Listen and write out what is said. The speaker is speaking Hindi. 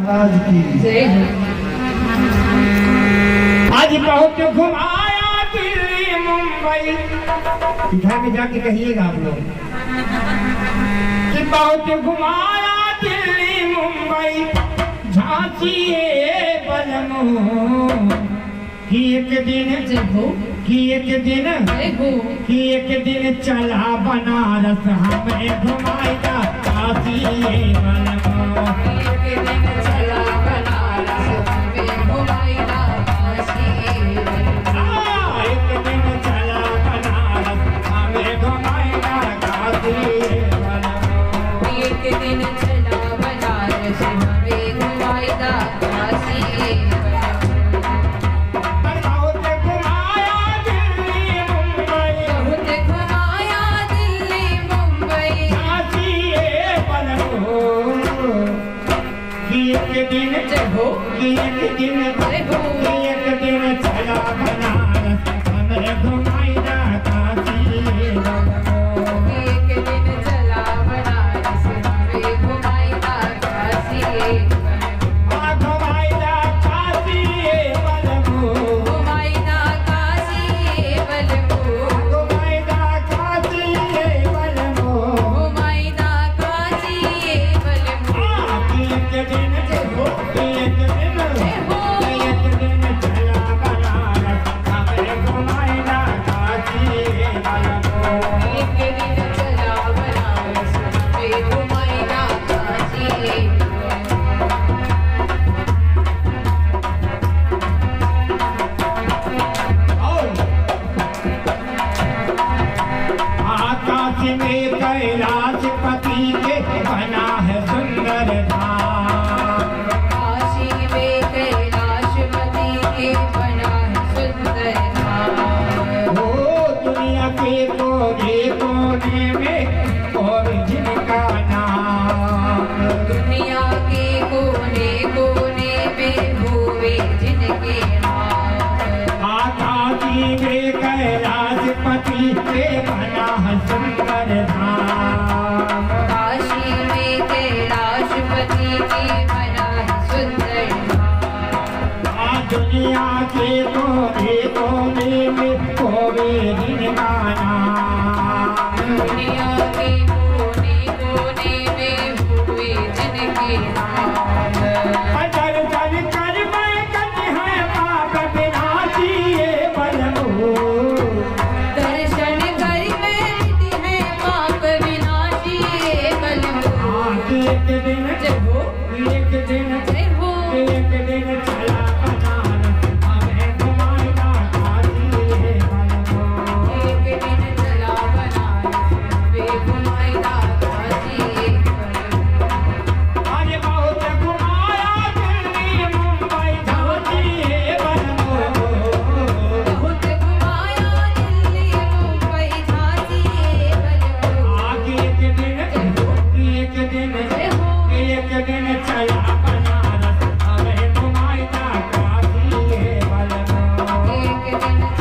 महाराज की जय हो। आज बहुत घुमाया दिल्ली मुंबई, घर में जाके कहिएगा आप लोग कि बहुत घुमाया दिल्ली मुंबई झांसी बलमो कि एक दिन जय हो। कि एक दिन जय हो। कि एक दिन चला बनारस हमें घुमाएगा काशी बलमो। एक दिन चला बनारस हमें घुमाएगा काशी बलमो। एक दिन चला बनारस हमें घुमाएगा काशी बलमो। एक दिन चला बनारस हमें घुमाएगा काशी बलमो। बहुत घुमाया दिल्ली मुंबई बहुत घुमाया दिल्ली मुंबई काशी बलमो। कि एक दिन जय हो। कि एक दिन जय हो। कि एक दिन चला बनारस हमें घुमा